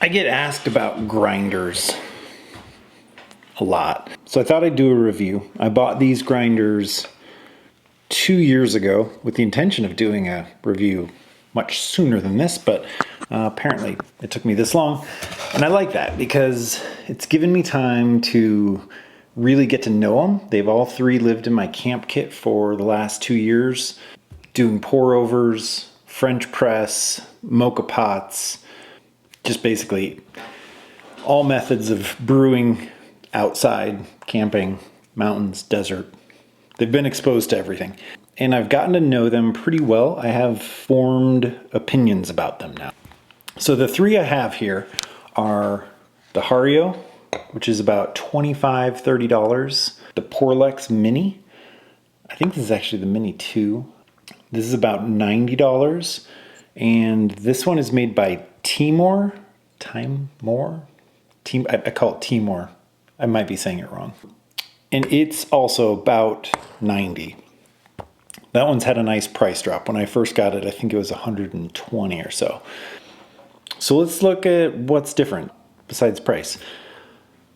I get asked about grinders a lot, so I thought I'd do a review. I bought these grinders 2 years ago with the intention of doing a review much sooner than this, but apparently it took me this long. And I like that because it's given me time to really get to know them. They've all three lived in my camp kit for the last 2 years, doing pour overs, French press, mocha pots, just basically all methods of brewing outside, camping, mountains, desert. They've been exposed to everything. And I've gotten to know them pretty well. I have formed opinions about them now. So the three I have here are the Hario, which is about $25, $30. The Porlex Mini. I think this is actually the Mini 2. This is about $90. And this one is made by Timemore. Timemore? I call it Timemore. I might be saying it wrong. And it's also about $90. That one's had a nice price drop. When I first got it, I think it was $120 or so. So let's look at what's different besides price.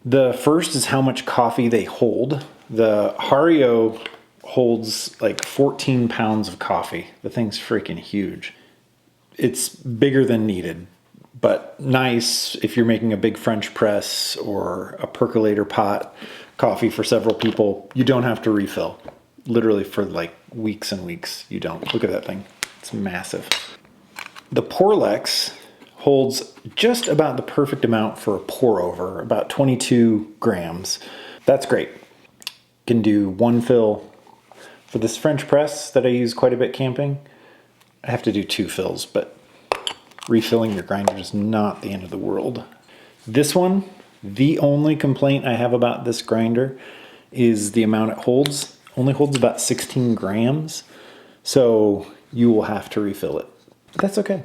The first is how much coffee they hold. The Hario holds like 14 pounds of coffee. The thing's freaking huge. It's bigger than needed, but nice if you're making a big French press or a percolator pot coffee for several people. You don't have to refill. Literally for like weeks and weeks, you don't. Look at that thing. It's massive. The Porlex holds just about the perfect amount for a pour over, about 22 grams. That's great. Can do one fill. For this French press that I use quite a bit camping, I have to do 2 fills, but refilling your grinder is not the end of the world. This one, the only complaint I have about this grinder is the amount it holds. Only holds about 16 grams, so you will have to refill it. But that's okay.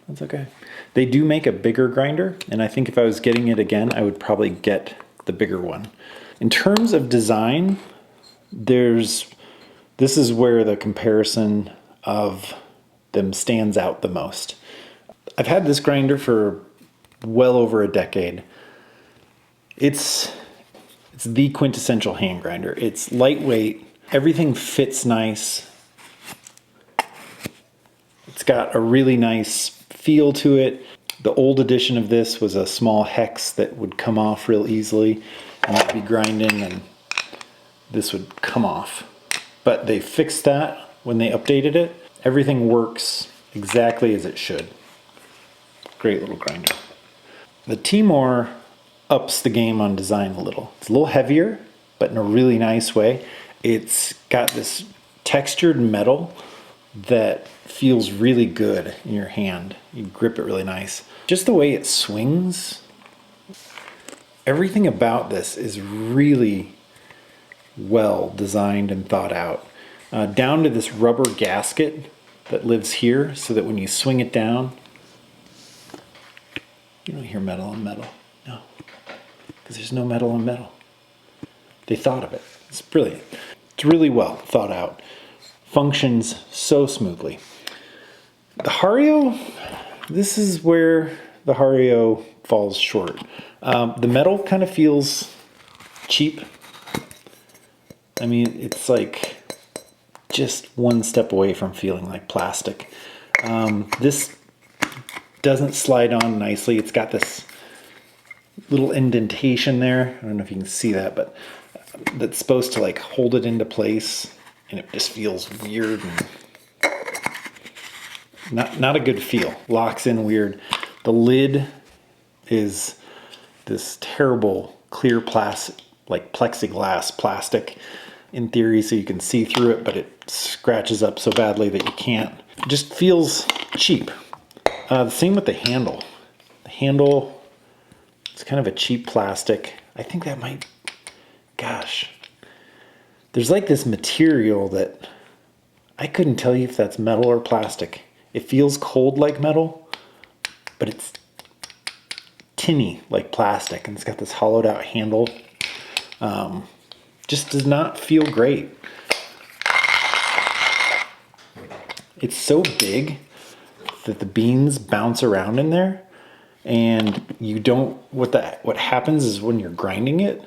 That's okay. They do make a bigger grinder, and I think if I was getting it again, I would probably get the bigger one. In terms of design, this is where the comparison of them stands out the most. I've had this grinder for well over a decade. It's the quintessential hand grinder. It's lightweight. Everything fits nice. It's got a really nice feel to it. The old edition of this was a small hex that would come off real easily, and you'd be grinding and this would come off. But they fixed that when they updated it. Everything works exactly as it should. Great little grinder. The Timemore ups the game on design a little. It's a little heavier, but in a really nice way. It's got this textured metal that feels really good in your hand. You grip it really nice. Just the way it swings, everything about this is really well designed and thought out. Down to this rubber gasket that lives here, so that when you swing it down, you don't hear metal on metal. No, because there's no metal on metal. They thought of it. It's brilliant. It's really well thought out. Functions so smoothly. The Hario, this is where the Hario falls short. The metal kind of feels cheap. I mean, it's like just one step away from feeling like plastic. This doesn't slide on nicely. It's got this little indentation there. I don't know if you can see that, but that's supposed to like hold it into place, and it just feels weird and not a good feel. Locks in weird. The lid is this terrible clear plastic, like plexiglass plastic in theory, so you can see through it, but it scratches up so badly that you can't. It just feels cheap. The same with the handle. The handle, it's kind of a cheap plastic. I think that might, gosh, there's like this material that I couldn't tell you if that's metal or plastic. It feels cold like metal, but it's tinny like plastic, and it's got this hollowed out handle. Just does not feel great. It's so big that the beans bounce around in there, And you don't, what happens is when you're grinding it,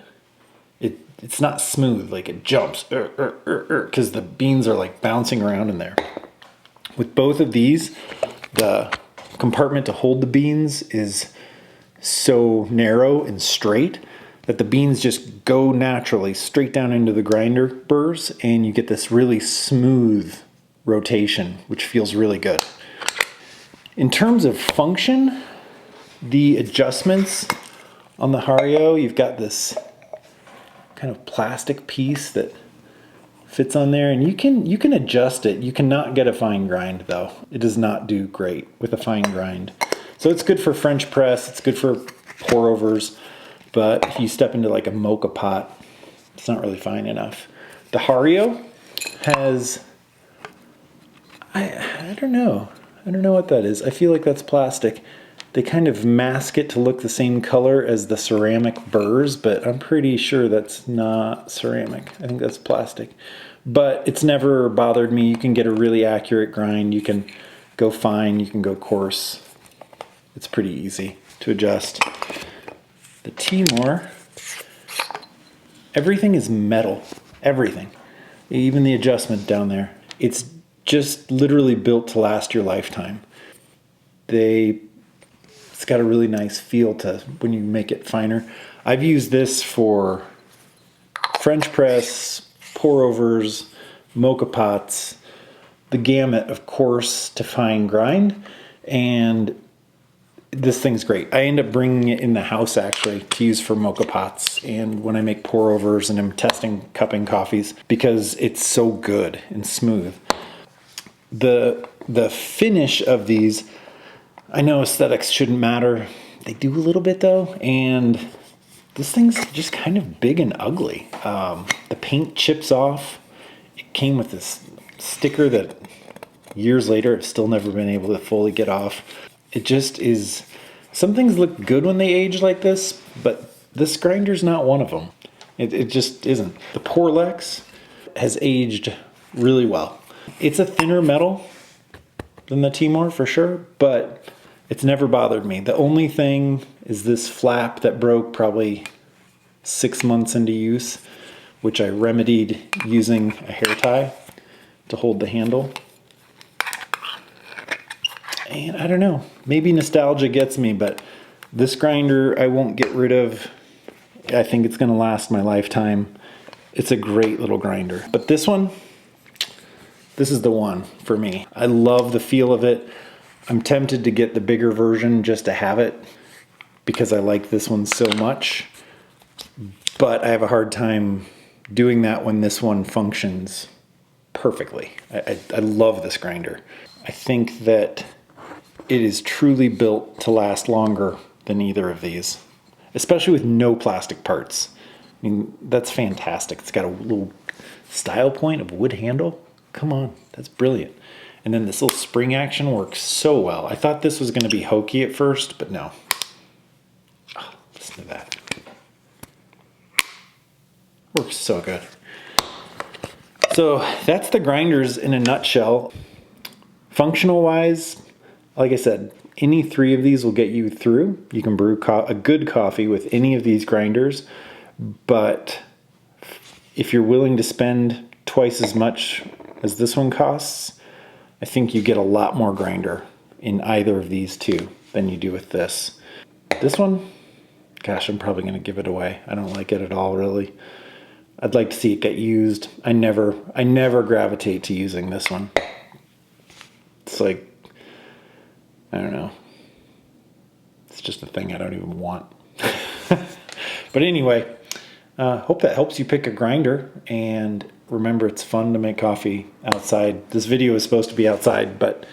it's not smooth, like it jumps, because the beans are like bouncing around in there. With both of these, the compartment to hold the beans is so narrow and straight that the beans just go naturally straight down into the grinder burrs, and you get this really smooth rotation, which feels really good. In terms of function, the adjustments on the Hario, you've got this kind of plastic piece that fits on there, and you can adjust it. You cannot get a fine grind though. It does not do great with a fine grind. So it's good for French press, it's good for pour overs, but if you step into like a mocha pot, it's not really fine enough. The Hario has, I don't know what that is. I feel like that's plastic. They kind of mask it to look the same color as the ceramic burrs, but I'm pretty sure that's not ceramic. I think that's plastic. But it's never bothered me. You can get a really accurate grind. You can go fine, you can go coarse. It's pretty easy to adjust. The Timemore, everything is metal. Everything. Even the adjustment down there. It's just literally built to last your lifetime. It's got a really nice feel to when you make it finer. I've used this for French press, pour overs, mocha pots, the gamut of coarse to fine grind, and this thing's great. I end up bringing it in the house actually to use for mocha pots and when I make pour overs and I'm testing cupping coffees because it's so good and smooth. The finish of these, I know aesthetics shouldn't matter. They do a little bit though, and this thing's just kind of big and ugly. The paint chips off. It came with this sticker that years later I've still never been able to fully get off. It just is, some things look good when they age like this, but this grinder's not one of them. It just isn't. The Porlex has aged really well. It's a thinner metal than the Timemore for sure, but it's never bothered me. The only thing is this flap that broke probably 6 months into use, which I remedied using a hair tie to hold the handle. And I don't know, maybe nostalgia gets me, but this grinder I won't get rid of. I think it's gonna last my lifetime. It's a great little grinder. But this one, this is the one for me. I love the feel of it. I'm tempted to get the bigger version just to have it because I like this one so much. But I have a hard time doing that when this one functions perfectly. I love this grinder. I think that it is truly built to last longer than either of these, especially with no plastic parts. I mean, that's fantastic. It's got a little style point of wood handle. Come on, that's brilliant. And then this little spring action works so well. I thought this was gonna be hokey at first, but no. Oh, listen to that. Works so good. So that's the grinders in a nutshell. Functional wise, like I said, any three of these will get you through. You can brew a good coffee with any of these grinders, but if you're willing to spend twice as much as this one costs, I think you get a lot more grinder in either of these two than you do with this. This one, gosh, I'm probably gonna give it away. I don't like it at all, really. I'd like to see it get used. I never gravitate to using this one. It's like, I don't know. It's just a thing I don't even want. But anyway, hope that helps you pick a grinder, and remember, it's fun to make coffee outside. This video is supposed to be outside, but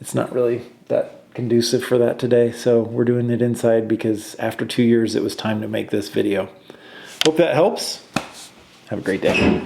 it's not really that conducive for that today, so we're doing it inside because after 2 years it was time to make this video. Hope that helps. Have a great day.